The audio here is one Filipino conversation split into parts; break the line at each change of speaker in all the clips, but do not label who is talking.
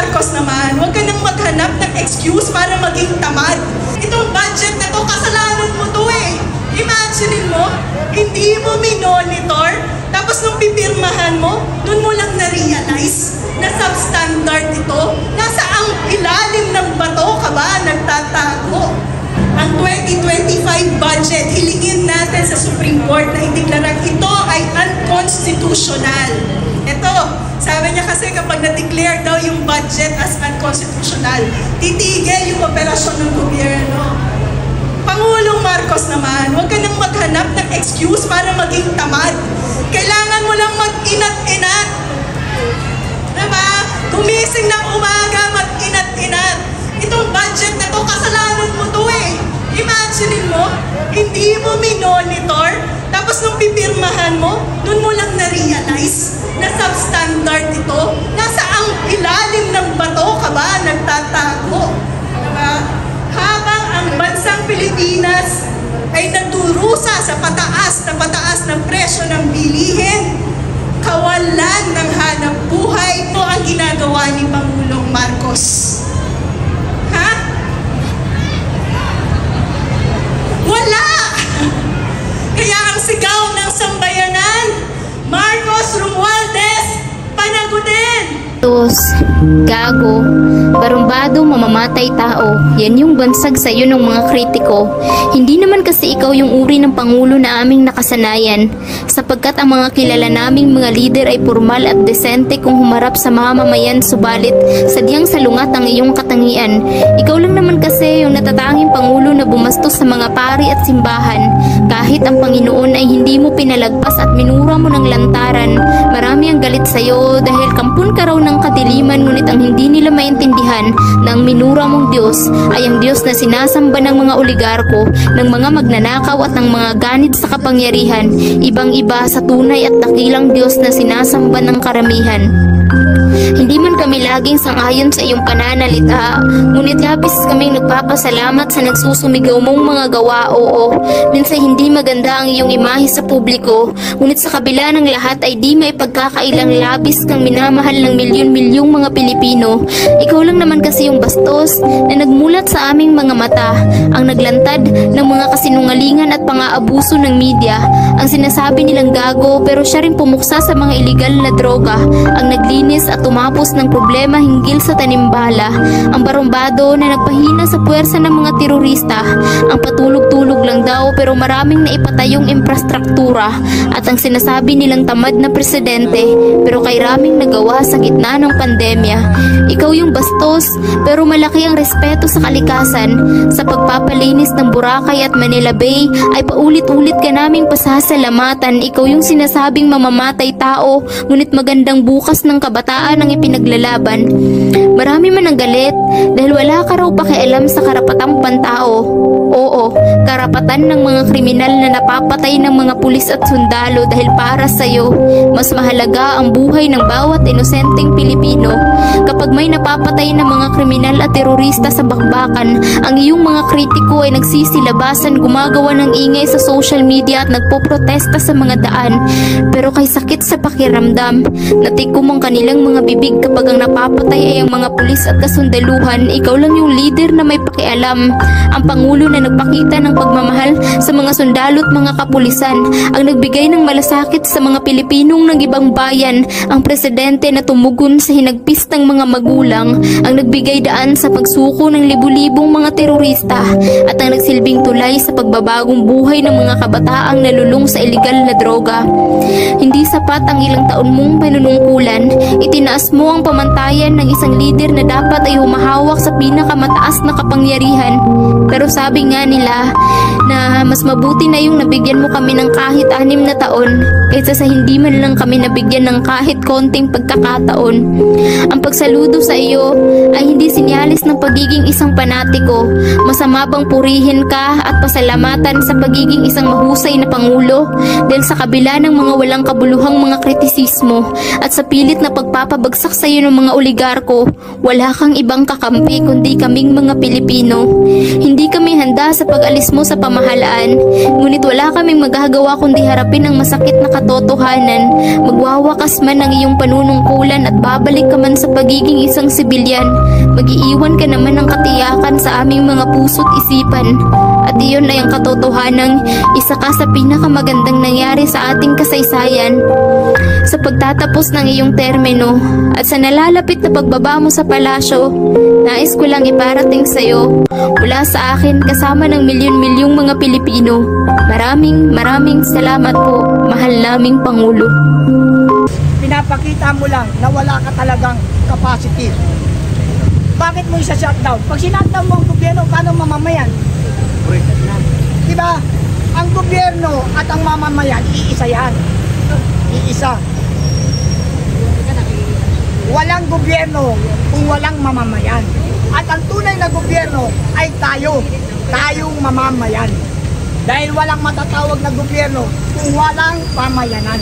Marcos naman, huwag ka nang maghanap ng excuse para maging tamad. Itong budget na to, kasalanan mo to eh. Imagine mo, hindi mo minonitor, tapos nung pipirmahan mo, dun mo lang na-realize na substandard ito. Nasa ang ilalim ng bato ka ba nagtatago? Ang 2025 budget, hilingin natin sa Supreme Court na ideklarang ito ay unconstitutional. Ito, sabi niya kasi kapag na-declare daw yung budget as unconstitutional, titigil yung operasyon ng gobyerno. Pangulong Marcos naman, huwag ka nang maghanap ng excuse para maging tamad. Kailangan mo lang mag-inat-inat. Diba? Gumising ng umaga, mag-inat-inat. Itong budget na to, kasalanan mo to eh. Imagine mo, hindi mo minonitor, tapos nung pipirmahan mo, dun mo lang na-realize na substandard ito. Nasa ang ilalim ng bato ka ba nagtatago? Diba? Habang ang bansang Pilipinas ay nagdurusa sa pataas na presyo ng bilihin, kawalan ng hanap buhay, ito ang ginagawa ni Pangulong Marcos. Ha? Wala! Kaya ang sigaw ng sambayanan, Marcos Romualdez, panagutin!
Gago, barumbado, mamamatay tao. Yan yung bansag sa'yo ng mga kritiko. Hindi naman kasi ikaw yung uri ng Pangulo na aming nakasanayan, sapagkat ang mga kilala naming mga lider ay formal at desente kung humarap sa mamamayan, subalit sadyang salungat ang iyong katangian. Ikaw lang naman kasi yung natatanging Pangulo na bumastos sa mga pari at simbahan. Kahit ang Panginoon ay hindi mo pinalagpas at minura mo ng lantaran. Marami ang galit sa'yo dahil kampun ka raw ng kadiliman, ngunit ang hindi nila maintindihan na ang minura mong Diyos ay ang Diyos na sinasamba ng mga oligarko, ng mga magnanakaw at ng mga ganid sa kapangyarihan, ibang-iba sa tunay at dakilang Diyos na sinasamba ng karamihan. Hindi man kami laging sang-ayon sa iyong pananalita, ngunit labis kaming nagpapasalamat sa nagsusumigaw mong mga gawa. Oo, minsan hindi maganda ang iyong imahe sa publiko, ngunit sa kabila ng lahat ay di may pagkakailang labis kang minamahal ng milyon-milyong mga Pilipino. Ikaw lang naman kasi yung bastos na nagmulat sa aming mga mata, ang naglantad ng mga kasinungalingan at pang-aabuso ng media, ang sinasabi nilang gago pero siya rin pumuksa sa mga iligal na droga, ang naglinis at tumapos ng problema hinggil sa tanimbala, ang barumbado na nagpahina sa puwersa ng mga terorista, ang patulog-tulog lang daw pero maraming naipatayong infrastruktura, at ang sinasabi nilang tamad na presidente pero kay raming nagawa sa gitna ng pandemya. Ikaw yung bastos pero malaki ang respeto sa kalikasan. Sa pagpapalinis ng Boracay at Manila Bay ay paulit-ulit ka naming pasasalamatan. Ikaw yung sinasabing mamamatay tao, ngunit magandang bukas ng kabataan ang ipinaglalaban. Marami man ang galit dahil wala ka raw pakialam sa karapatang pantao. Oo, karapatan ng mga kriminal na napapatay ng mga pulis at sundalo dahil para sa'yo, mas mahalaga ang buhay ng bawat inosenteng Pilipino. Kapag may napapatay ng mga kriminal at terorista sa bakbakan, ang iyong mga kritiko ay nagsisilabasan, gumagawa ng ingay sa social media at nagpoprotesta sa mga daan. Pero kay sakit sa pakiramdam, natikom ang kanilang mga bibig kapag ang napapatay ay ang mga pulis at kasundaluhan. Ikaw lang yung leader na may pakialam, ang Pangulo na nagpakita ng pagmamahal sa mga sundalo at mga kapulisan, ang nagbigay ng malasakit sa mga Pilipinong ng ibang bayan, ang presidente na tumugon sa hinagpis ng mga magulang, ang nagbigay daan sa pagsuko ng libu-libong mga terorista, at ang nagsilbing tulay sa pagbabagong buhay ng mga kabataang nalulung sa iligal na droga. Hindi sapat ang ilang taon mong panunungkulan, itinaas mo ang pamantayan ng isang lider na dapat ay humahawak sa pinakamataas na kapangyarihan. Pero sabi nga nila na mas mabuti na yung nabigyan mo kami ng kahit 6 na taon kaysa sa hindi man lang kami nabigyan ng kahit konting pagkakataon. Ang pagsaludo sa iyo ay hindi sinyalis ng pagiging isang panatiko. Masama bang purihin ka at pasalamatan sa pagiging isang mahusay na Pangulo dahil sa kabila ng mga walang kabuluhang mga kritisismo at sa pilit na pagpapabago pagbagsak sa iyo ng mga oligarko, wala kang ibang kakampi kundi kaming mga Pilipino. Hindi kami handa sa pag-alis mo sa pamahalaan, ngunit wala kaming magagawa kundi harapin ang masakit na katotohanan. Magwawakas man ang iyong panunungkulan at babalik ka man sa pagiging isang sibilyan, mag-iiwan ka naman ng katiyakan sa aming mga puso't isipan. At iyon ay ang katotohanang isa ka sa pinakamagandang nangyari sa ating kasaysayan. Sa pagtatapos ng iyong termino at sa nalalapit na pagbaba mo sa palasyo, nais ko lang iparating sa iyo mula sa akin kasama ng milyon-milyong mga Pilipino. Maraming salamat po, mahal naming Pangulo.
Pinapakita mo lang na wala ka talagang capacity. Bakit mo isa-shutdown? Pag sinutdown mo ang gobyerno, paano mamamayan? Diba? Ang gobyerno at ang mamamayan, iisa yan. Iisa. Walang gobyerno kung walang mamamayan. At ang tunay na gobyerno ay tayo. Tayong mamamayan. Dahil walang matatawag na gobyerno kung walang pamayanan.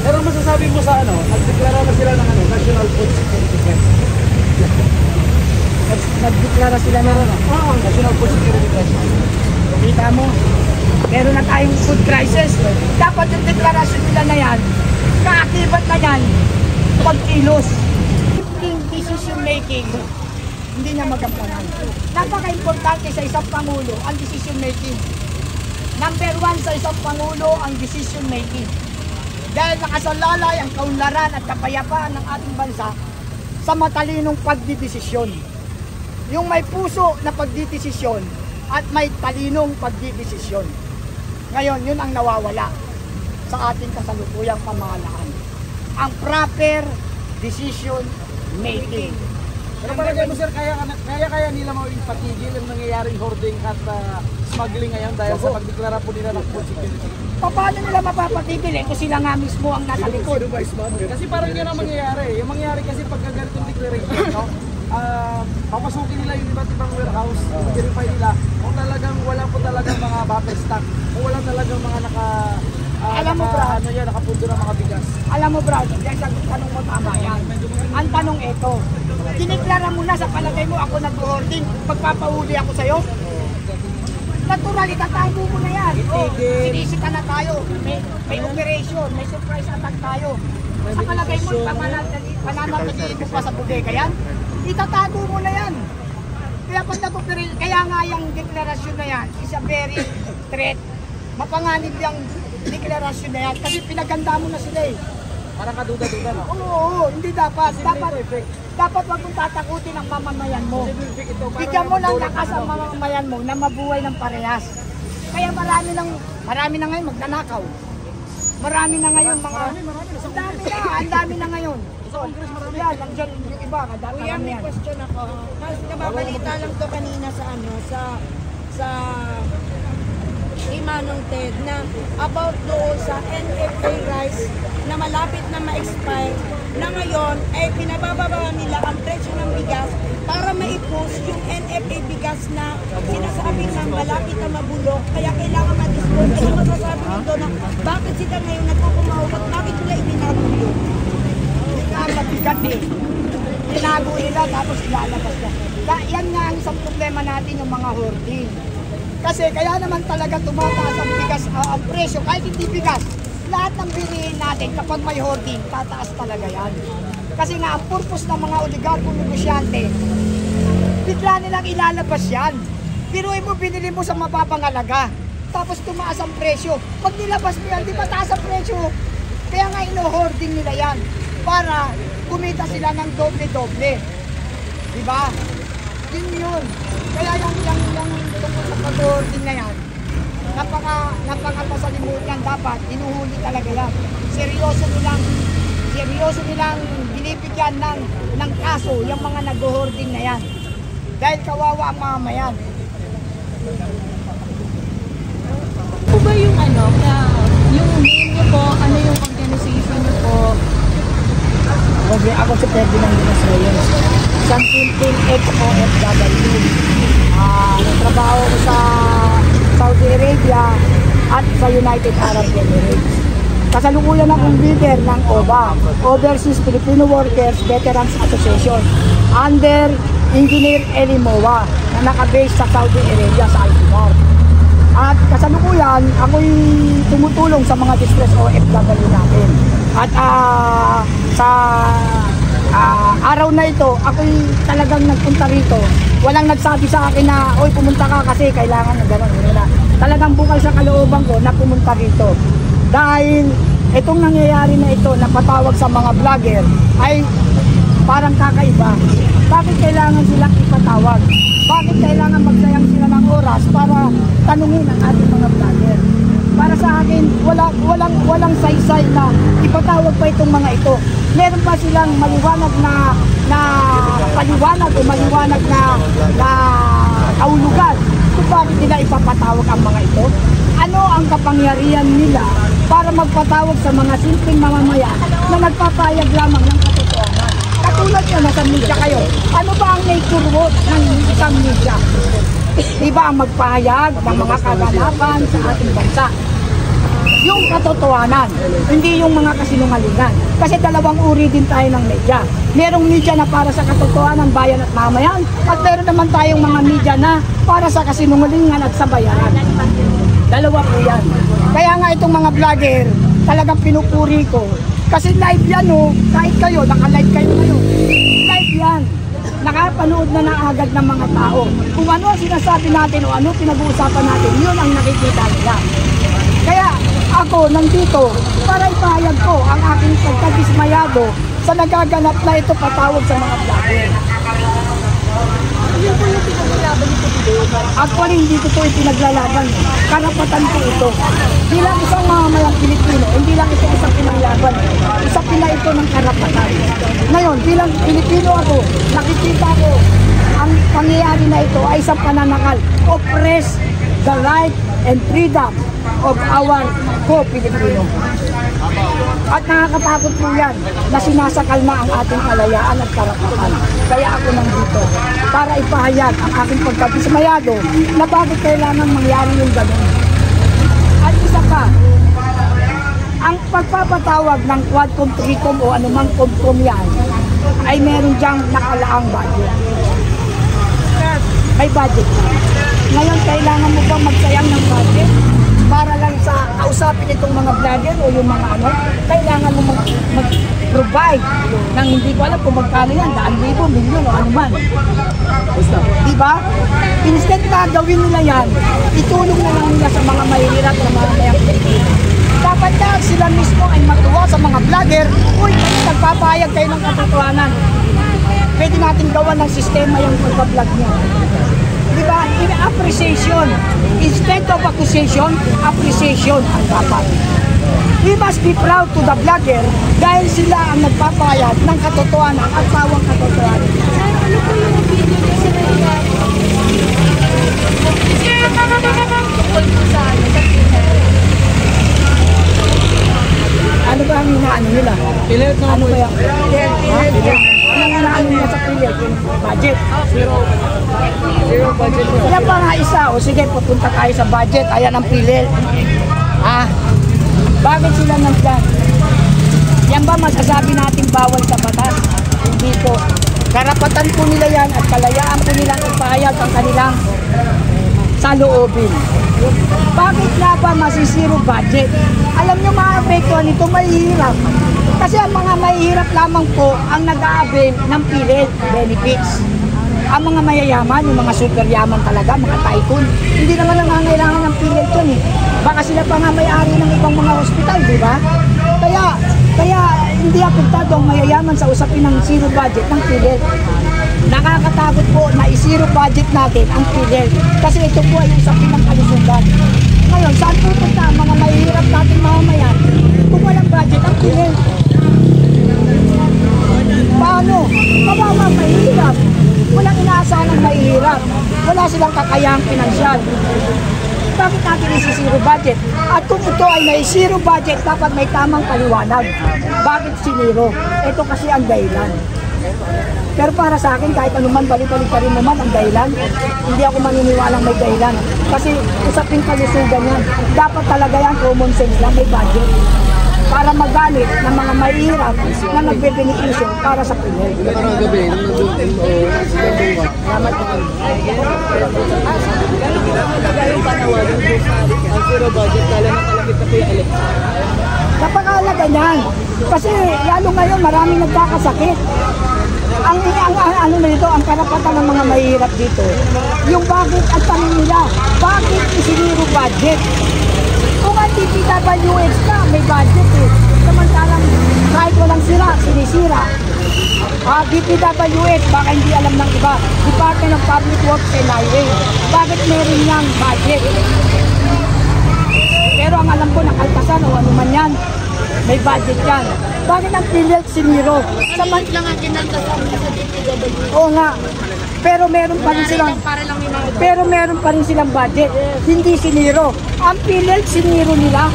Pero masasabi mo sa nagdeklara na sila ng National Food Security.
Nagdeklara sila na
National Food Security Crisis.
Kita mo, meron na tayong food crisis. Dapat yung deklarasyon nila na yan, kaakibat na yan, pagkilos. Decision making, hindi niya magampanan. Napaka-importante sa isang Pangulo ang decision making. Number 1 sa isang Pangulo ang decision making. Dahil nakasalalay ang kaunlaran at kapayapaan ng ating bansa sa matalinong pagdidesisyon. Yung may puso na pagdidesisyon at may talinong pagdidesisyon. Ngayon, yun ang nawawala sa ating kasalukuyang pamahalaan. Ang proper decision making.
Pero palagay mo sir, kaya nila maipatigil ang nangyayaring hoarding at smuggling ngayon dahil sa pagdeklara po nila ng food security?
Paano nila mapapatigil kung sila nga mismo ang nasa likod?
Kasi parang yun ang mangyayari. Yung mangyayari kasi pagka ganitong declaration, papasukin nila yung iba't ibang warehouse, verify nila kung talagang wala po talagang mga buffer stock, kung wala talagang mga nakapundo ng mga bigas.
Alam mo bro, dahil sa tanong mo tama yan. Ang tanong ito, diniklara mo na sa palagay mo ako nag-hoarding, pagpapahuli ako sa'yo? Natural, itatago mo na yan. Sinisita na tayo, may operation, may surprise attack tayo. Sa palagay mo, pananatiliin mo pa sa bodega yan? Itatago mo na yan. Kaya pag nag-operate, kaya nga yung deklarasyon na yan is a very threat. Mapanganib yung deklarasyon na yan kasi pinaganda mo na sila eh.
Parang kaduda-duda no?
Oo, hindi dapat. Dapat wag mong tatakutin ang mamamayan mo. Bigyan mo ng lakas ang mamamayan mo na mabuhay ng parehas. Kaya marami na ngayon magnanakaw. Marami na ngayon mga... Ang dami na ngayon. Yan, nandiyan yung iba, kadami
Kuya, may
yan.
question ako. Mas nababalita lang to kanina sa kay Manong Ted na about doon sa NFA rice na malapit na ma-expire na ngayon ay pinabababa nila ang presyo ng bigas para ma-push yung NFA bigas na sinasabi na malapit na mabulok kaya kailangan ma-dispose. Ano masasabi nito na bakit sila ngayon nagkukumahog at bakit nila ibinago yun?
Ang mabigat eh. Tinago nila tapos ilalabas na. Yan nga ang isang problema natin yung mga hoarding. Kasi kaya naman talaga tumataas ang bigas, ang presyo, kahit hindi bigas. Lahat ng bilihin natin kapag may hoarding, tataas talaga yan. Kasi nga ang purpose ng mga oligarkong negosyante, bigla nilang ilalabas yan. Biruin mo, binili mo sa mababang halaga. Tapos tumaas ang presyo. Pag nilabas mo yan, di ba taas ang presyo? Kaya nga ino-hoarding nila yan. Para kumita sila ng doble-doble. Diba? Yun. Kaya yung tungkol sa pag-hoarding na yan, napakapasalimutan dapat, inuhuli talaga yan. Seryoso nilang binibigyan ng kaso yung mga nag-hoarding na yan. Dahil kawawa ang mamamayan.
Ano ba yung yung name niyo po, ano yung organization niyo po?
Okay, ako si Ferdinand Dimas Reyes. Isang Philippine FOFW. Nagtrabaho ko sa Saudi Arabia at sa United Arab Emirates. Kasalukuyan akong leader ng OVA, Overseas Filipino Workers Veterans Association, under Engineer Eli Moa na nakabase sa Saudi Arabia sa Altimar. At kasalukuyan, ako'y tumutulong sa mga distress OFW natin. At sa araw na ito, ako'y talagang nagpunta rito. Walang nagsabi sa akin na, oy, pumunta ka kasi kailangan na gano'n. Talagang bukal sa kalooban ko na pumunta rito. Dahil itong nangyayari na ito na patawag sa mga vlogger ay parang kakaiba. Bakit kailangan silang ipatawag? Bakit kailangan magsayang sila ng oras para tanungin ang ating mga vlogger? Para sa akin, walang saysay na ipatawag pa itong mga ito. Meron pa silang maliwanag na paliwanag o maliwanag na kaulugan kung bakit nila ipapatawag ang mga ito. Ano ang kapangyarihan nila para magpatawag sa mga simpleng mamamayan na nagpapayag lamang ng katotohanan? Katulad nyo, nasa media kayo. Ano ba ang nature ng isang media? Diba ang magpahayag ng mga kaganapan sa ating bansa? Yung katotohanan, hindi yung mga kasinungalingan. Kasi dalawang uri din tayo ng media. Merong media na para sa katotohanan, bayan at mamayan, at meron naman tayong mga media na para sa kasinungalingan at sa bayaran. Dalawa po yan. Kaya nga itong mga vlogger, talagang pinupuri ko. Kasi live yan kahit kayo, naka-live kayo ngayon. Live yan. Nakapanood na agad ng mga tao. Kung ano ang sinasabi natin o ano pinag-uusapan natin, yun ang nakikita nila. Kaya ako nandito para ipahayag ko ang aking pagkadismayado sa nagaganap na ito patawag sa mga vlogger. Yun po yung pinaglalaban nito dito. Actually, hindi ko ito ipinaglalaban. Karapatan ko ito. Bilang isang mamamayang Pilipino, hindi lang ito isang pinaglaban. Isa pila ito ng karapatan. Ngayon, bilang Pilipino ako, nakikita ko ang pangyayari na ito ay isang pananakal. Oppress the right and freedom of our co-Pilipino. At nakakatakot po yan na sinasakal na ang ating kalayaan at karapatan. Kaya ako nandito para ipahayag ang aking pagkadismayado na bakit kailangan mangyari yung gano'n. At isa pa, ang pagpapatawag ng Quadcom, Tricom o anumang Comcom yan ay meron diyang nakalaang budget. May budget. Ngayon, kailangan mo bang magsayang ng budget para lang sa kausapin itong mga vlogger o yung mga kailangan mo mag-provide ng hindi ko alam kung magkano yan, 100,000, milyon o ano man. Diba? Instead na gawin nila yan, itulong na lang nila sa mga mahihirap na mga mayang Pilipino. Dapat na sila mismo ay matuwa sa mga vlogger, uy, nagpapahayag kayo ng katotohanan. Pwede natin gawa ng sistema yung pagpa-vlog niya. Diba? In appreciation. Instead of accusation, appreciation ang dapat. We must be proud to the vlogger dahil sila ang nagpapayag ng katotohanan at pawang katotohanan.
Ano po yung opinion niyo sa nangyayari? Tungkol po sa
ano ba ang inaano nila?
Pilit na
Ano ba yan? Anong inaano nila sa pilit? Budget.
Zero budget po.
Yan pa nga isa. O sige, pupunta tayo sa budget. Ayan ang pilit. Bakit sila nandyan? Yan ba masasabi natin bawal sa batas? Hindi po. Karapatan po nila yan at kalayaan po nilang ipahayag ang kanilang saloobin. Bakit nga ba masisiro budget? Alam nyo mga apektuhan nito, mahihirap. Kasi ang mga mahihirap lamang po ang nag-aabil ng pilit benefits. Ang mga mayayaman, yung mga super yaman talaga, mga tycoon, hindi naman nangangailangan ng pilit yun eh. Baka sila pa nga may-ari ng ibang mga hospital, di ba? Kaya hindi apektado ang mayayaman sa usapin ng zero budget ng pilit. Nakakatakot po na i-zero budget natin ang pilit. Kasi ito po ay usapin ng kalusugan. Ngayon, saan pupunta ang mga mahihirap natin mamamayan kung walang budget ang pilit? Paano? Kawawa mahihirap. Walang inaasahan ng mahihirap. Wala silang kakayahang pinansyal. Bakit natin isi-zero budget? At kung ito ay may zero budget, dapat may tamang paliwanag. Bakit siniro? Ito kasi ang dahilan. Pero para sa akin, kahit anuman balik-balik pa rin naman ang dahilan, hindi ako maniniwalang may dahilan. Kasi usaping kalusugan yan. Dapat talaga yan, common sense lang, may budget. para magalit ng mga mahihirap na nagbe-benepisyo para sa Pinoy. Napakahalaga niyan. Kasi lalo ngayon maraming nagkakasakit. Ang ano nito, ang karapatan ng mga mahihirap dito, yung bakit at tanong nila, bakit isiniro budget? Kung ang DPWH ka, may budget eh. Samantalang kahit walang sira, sinisira. DPWH, baka hindi alam ng iba, Department of Public Works and Highway, bakit meron niyang budget? Pero ang alam ko, nakaltasan o ano man yan, may budget yan. Bakit ang PhilHealth siniro?
Lang ang kinaltasan sa DPWH.
Oo nga. Pero meron pa rin silang budget. Hindi siniro. Ang PhilHealth siniro nila.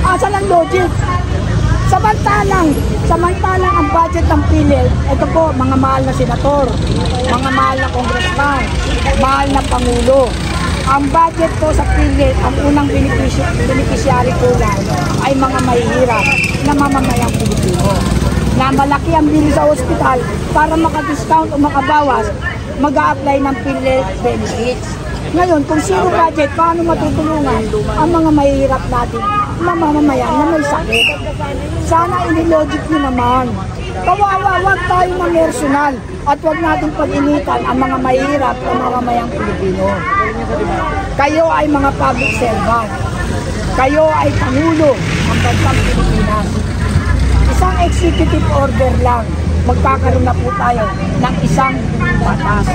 Asa lang logic? Samantalang ang budget ng PhilHealth, ito po, mga mahal na senator, mga mahal na congressman, mahal na pangulo. Ang budget po sa PhilHealth, ang unang beneficiary po lang ay mga mahihirap na mamamayang Pilipino. Na malaki ang bili sa ospital para makadiscount o makabawas, mag-a-apply ng PhilHealth benefits. Ngayon, kung zero budget, paano matutulungan ang mga mahihirap natin na mamamayan na may sakit? Sana inilogic nyo naman. Kawawa, wag tayo mamersonal at wag natin pag-initan ang mga mahihirap na mamamayang Pilipino. Kayo ay mga public servant. Kayo ay Pangulo ng bansang Pilipinas. Isang executive order lang, magkakaroon na po tayo ng isang batas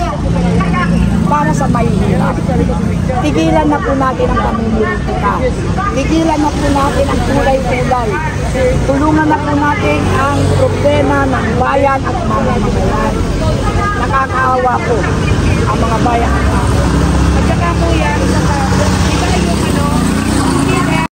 para sa mahihirap. Tigilan na po natin ang pamumulitika. Tigilan na po natin ang kulay-kulay. Tulungan na po natin ang problema ng bayan at mamamayan. Nakakaawa po ang mga bayan at mamamayan. At saka po yan,